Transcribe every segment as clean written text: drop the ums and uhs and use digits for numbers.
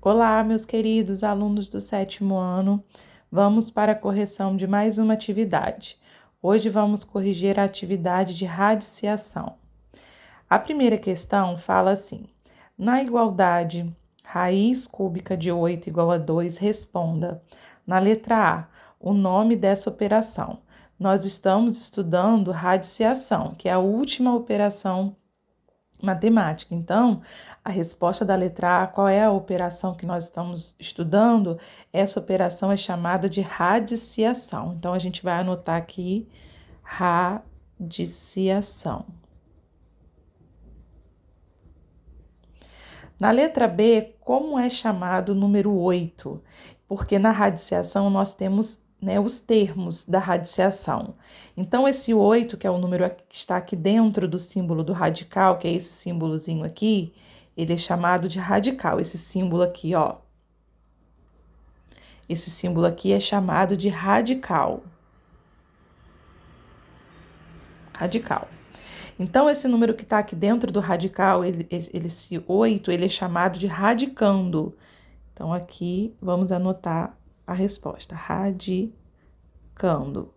Olá, meus queridos alunos do sétimo ano. Vamos para a correção de mais uma atividade. Hoje vamos corrigir a atividade de radiciação. A primeira questão fala assim: na igualdade raiz cúbica de 8 igual a 2, responda. Na letra A, o nome dessa operação. Nós estamos estudando radiciação, que é a última operação matemática. Então, a resposta da letra A, qual é a operação que nós estamos estudando? Essa operação é chamada de radiciação. Então, a gente vai anotar aqui radiciação. Na letra B, como é chamado o número 8? Porque na radiciação nós temos, os termos da radiciação. Então, esse 8, que é o número que está aqui dentro do símbolo do radical, que é esse símbolozinho aqui, ele é chamado de radical. Esse símbolo aqui, ó. Esse símbolo aqui é chamado de radical. Radical. Então, esse número que está aqui dentro do radical, esse 8, ele é chamado de radicando. Então, aqui vamos anotar a resposta, radicando.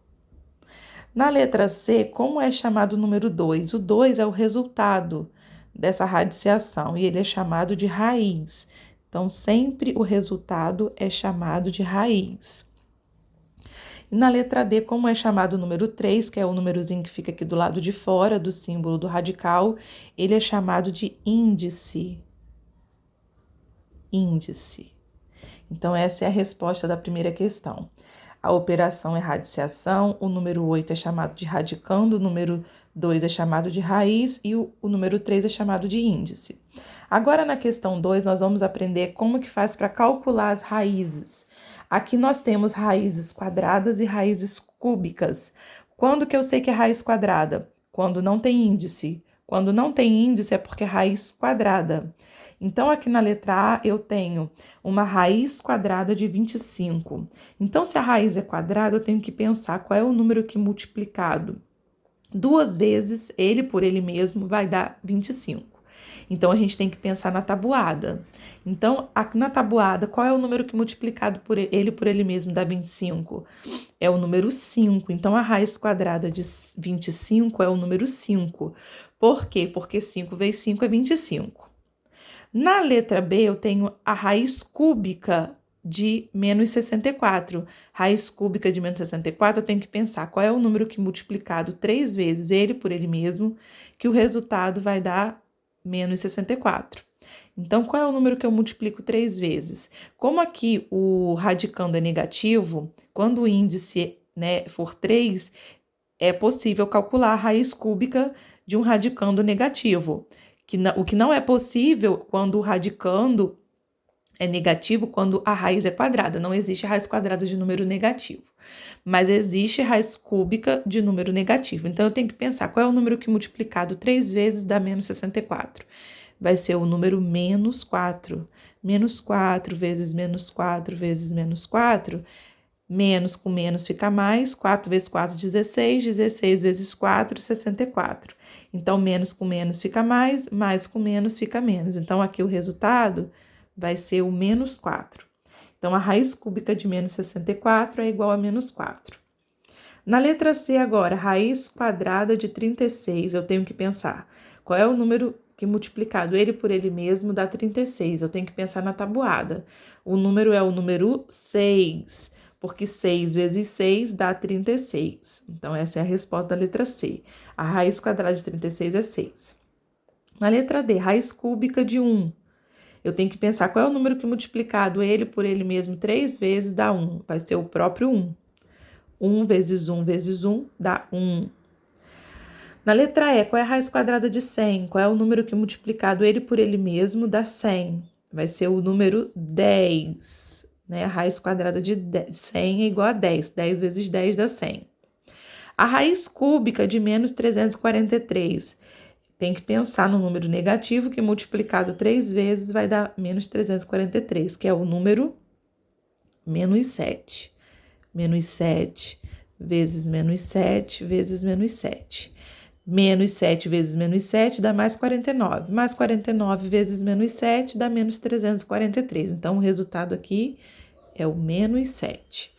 Na letra C, como é chamado o número 2? O 2 é o resultado dessa radiciação e ele é chamado de raiz. Então, sempre o resultado é chamado de raiz. E na letra D, como é chamado o número 3, que é o númerozinho que fica aqui do lado de fora do símbolo do radical, ele é chamado de índice. Índice. Então, essa é a resposta da primeira questão. A operação é radiciação, o número 8 é chamado de radicando, o número 2 é chamado de raiz e o número 3 é chamado de índice. Agora, na questão 2, nós vamos aprender como que faz para calcular as raízes. Aqui nós temos raízes quadradas e raízes cúbicas. Quando que eu sei que é raiz quadrada? Quando não tem índice. Quando não tem índice é porque é raiz quadrada. Então, aqui na letra A, eu tenho uma raiz quadrada de 25. Então, se a raiz é quadrada, eu tenho que pensar qual é o número que multiplicado duas vezes, ele por ele mesmo, vai dar 25. Então, a gente tem que pensar na tabuada. Então, aqui na tabuada, qual é o número que multiplicado por ele mesmo dá 25? É o número 5. Então, a raiz quadrada de 25 é o número 5. Por quê? Porque 5 vezes 5 é 25. Na letra B, eu tenho a raiz cúbica de menos 64. Raiz cúbica de menos 64, eu tenho que pensar qual é o número que multiplicado 3 vezes, ele por ele mesmo, que o resultado vai dar menos 64. Então, qual é o número que eu multiplico 3 vezes? Como aqui o radicando é negativo, quando o índice, for 3, é possível calcular a raiz cúbica de um radicando negativo. O que não é possível quando o radicando é negativo, quando a raiz é quadrada. Não existe raiz quadrada de número negativo, mas existe raiz cúbica de número negativo. Então, eu tenho que pensar qual é o número que multiplicado 3 vezes dá menos 64. Vai ser o número menos 4. Menos 4 vezes menos 4 vezes menos 4. Menos com menos fica mais, 4 vezes 4, 16, 16 vezes 4, 64. Então, menos com menos fica mais com menos fica menos. Então, aqui o resultado vai ser o menos 4. Então, a raiz cúbica de menos 64 é igual a menos 4. Na letra C agora, raiz quadrada de 36, eu tenho que pensar qual é o número que multiplicado ele por ele mesmo dá 36. Eu tenho que pensar na tabuada. O número é o número 6, porque 6 vezes 6 dá 36. Então, essa é a resposta da letra C. A raiz quadrada de 36 é 6. Na letra D, raiz cúbica de 1. Eu tenho que pensar qual é o número que multiplicado ele por ele mesmo 3 vezes dá 1. Vai ser o próprio 1. 1 vezes 1 vezes 1 dá 1. Na letra E, qual é a raiz quadrada de 100? Qual é o número que multiplicado ele por ele mesmo dá 100? Vai ser o número 10. A raiz quadrada de 100 é igual a 10. 10 vezes 10 dá 100. A raiz cúbica de menos 343. Tem que pensar no número negativo que multiplicado 3 vezes vai dar menos 343, que é o número menos 7. Menos 7 vezes menos 7 vezes menos 7. Menos 7 vezes menos 7 dá mais 49. Mais 49 vezes menos 7 dá menos 343. Então, o resultado aqui é o menos 7.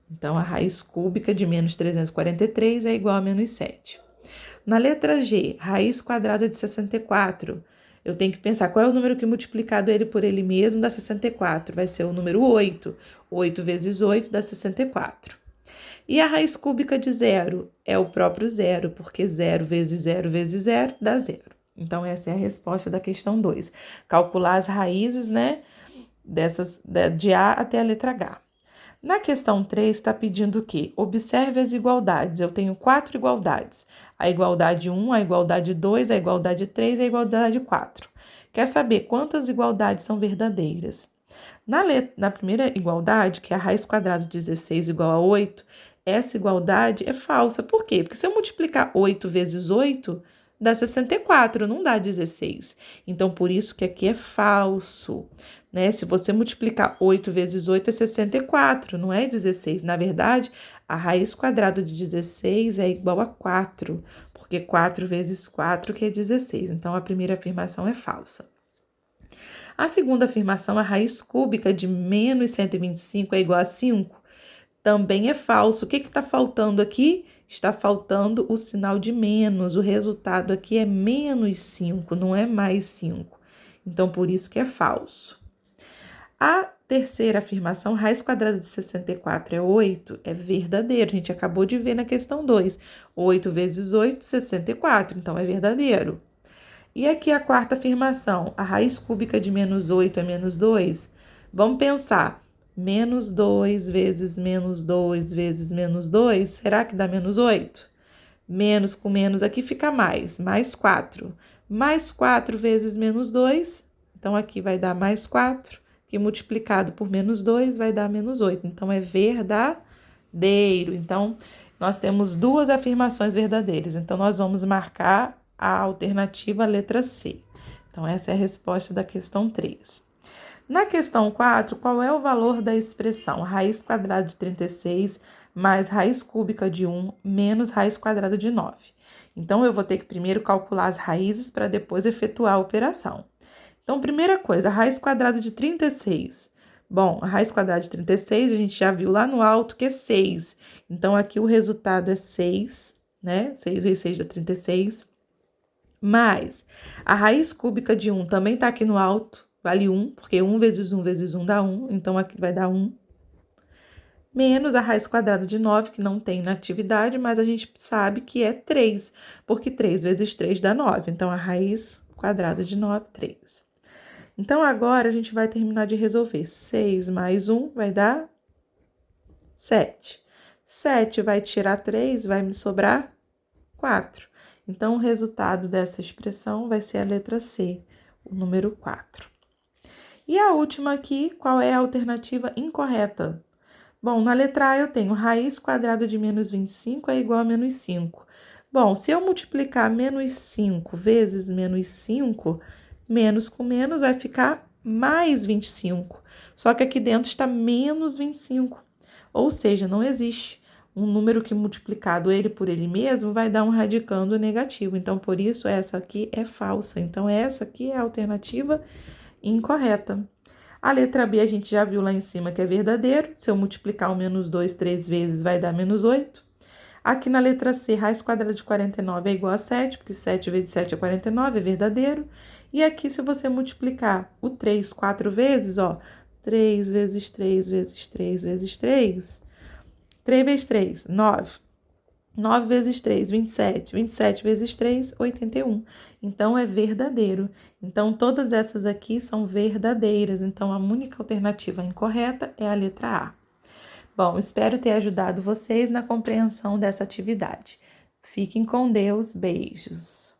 Então, a raiz cúbica de menos 343 é igual a menos 7. Na letra G, raiz quadrada de 64. Eu tenho que pensar qual é o número que multiplicado ele por ele mesmo dá 64. Vai ser o número 8. 8 vezes 8 dá 64. E a raiz cúbica de zero é o próprio zero, porque 0 vezes 0 vezes 0 dá zero. Então, essa é a resposta da questão 2. Calcular as raízes, né, de A até a letra H. Na questão 3, está pedindo o quê? Observe as igualdades. Eu tenho 4 igualdades. A igualdade 1, a igualdade 2, a igualdade 3 e a igualdade 4. Quer saber quantas igualdades são verdadeiras? Na primeira igualdade, que é a raiz quadrada de 16 igual a 8, essa igualdade é falsa. Por quê? Porque se eu multiplicar 8 vezes 8, dá 64, não dá 16. Então, por isso que aqui é falso, né? Se você multiplicar 8 vezes 8 é 64, não é 16. Na verdade, a raiz quadrada de 16 é igual a 4, porque 4 vezes 4 que é 16. Então, a primeira afirmação é falsa. A segunda afirmação, a raiz cúbica de menos 125 é igual a 5, também é falso. O que está faltando aqui? Está faltando o sinal de menos. O resultado aqui é menos 5, não é mais 5. Então, por isso que é falso. A terceira afirmação, raiz quadrada de 64 é 8, é verdadeiro. A gente acabou de ver na questão 2. 8 vezes 8, 64. Então, é verdadeiro. E aqui a quarta afirmação, a raiz cúbica de menos 8 é menos 2. Vamos pensar, menos 2 vezes menos 2 vezes menos 2, será que dá menos 8? Menos com menos aqui fica mais 4. Mais 4 vezes menos 2, então aqui vai dar mais 4, que multiplicado por menos 2 vai dar menos 8. Então, é verdadeiro. Então, nós temos duas afirmações verdadeiras. Então, nós vamos marcar a alternativa letra C. Então, essa é a resposta da questão 3. Na questão 4, qual é o valor da expressão raiz quadrada de 36 mais raiz cúbica de 1 menos raiz quadrada de 9? Então, eu vou ter que primeiro calcular as raízes para depois efetuar a operação. Então, primeira coisa, a raiz quadrada de 36. Bom, a raiz quadrada de 36, a gente já viu lá no alto que é 6. Então, aqui o resultado é 6, né? 6 vezes 6 dá 36. Mais a raiz cúbica de 1 também está aqui no alto, vale 1, porque 1 vezes 1 vezes 1 dá 1, então aqui vai dar 1. Menos a raiz quadrada de 9, que não tem na atividade, mas a gente sabe que é 3, porque 3 vezes 3 dá 9. Então, a raiz quadrada de 9, 3. Então, agora a gente vai terminar de resolver. 6 mais 1 vai dar 7. 7 vai tirar 3, vai me sobrar 4. Então, o resultado dessa expressão vai ser a letra C, o número 4. E a última aqui, qual é a alternativa incorreta? Bom, na letra A eu tenho raiz quadrada de menos 25 é igual a menos 5. Bom, se eu multiplicar menos 5 vezes menos 5, menos com menos vai ficar mais 25. Só que aqui dentro está menos 25. Ou seja, não existe um número que multiplicado ele por ele mesmo vai dar um radicando negativo. Então, por isso, essa aqui é falsa. Então, essa aqui é a alternativa incorreta. A letra B a gente já viu lá em cima que é verdadeiro. Se eu multiplicar o menos 2 3 vezes, vai dar menos 8. Aqui na letra C, raiz quadrada de 49 é igual a 7, porque 7 vezes 7 é 49, é verdadeiro. E aqui, se você multiplicar o 3 4 vezes, ó, 3 vezes 3 vezes 3 vezes 3, 3 vezes 3, 9. 9 vezes 3, 27. 27 vezes 3, 81. Então, é verdadeiro. Então, todas essas aqui são verdadeiras. Então, a única alternativa incorreta é a letra A. Bom, espero ter ajudado vocês na compreensão dessa atividade. Fiquem com Deus. Beijos.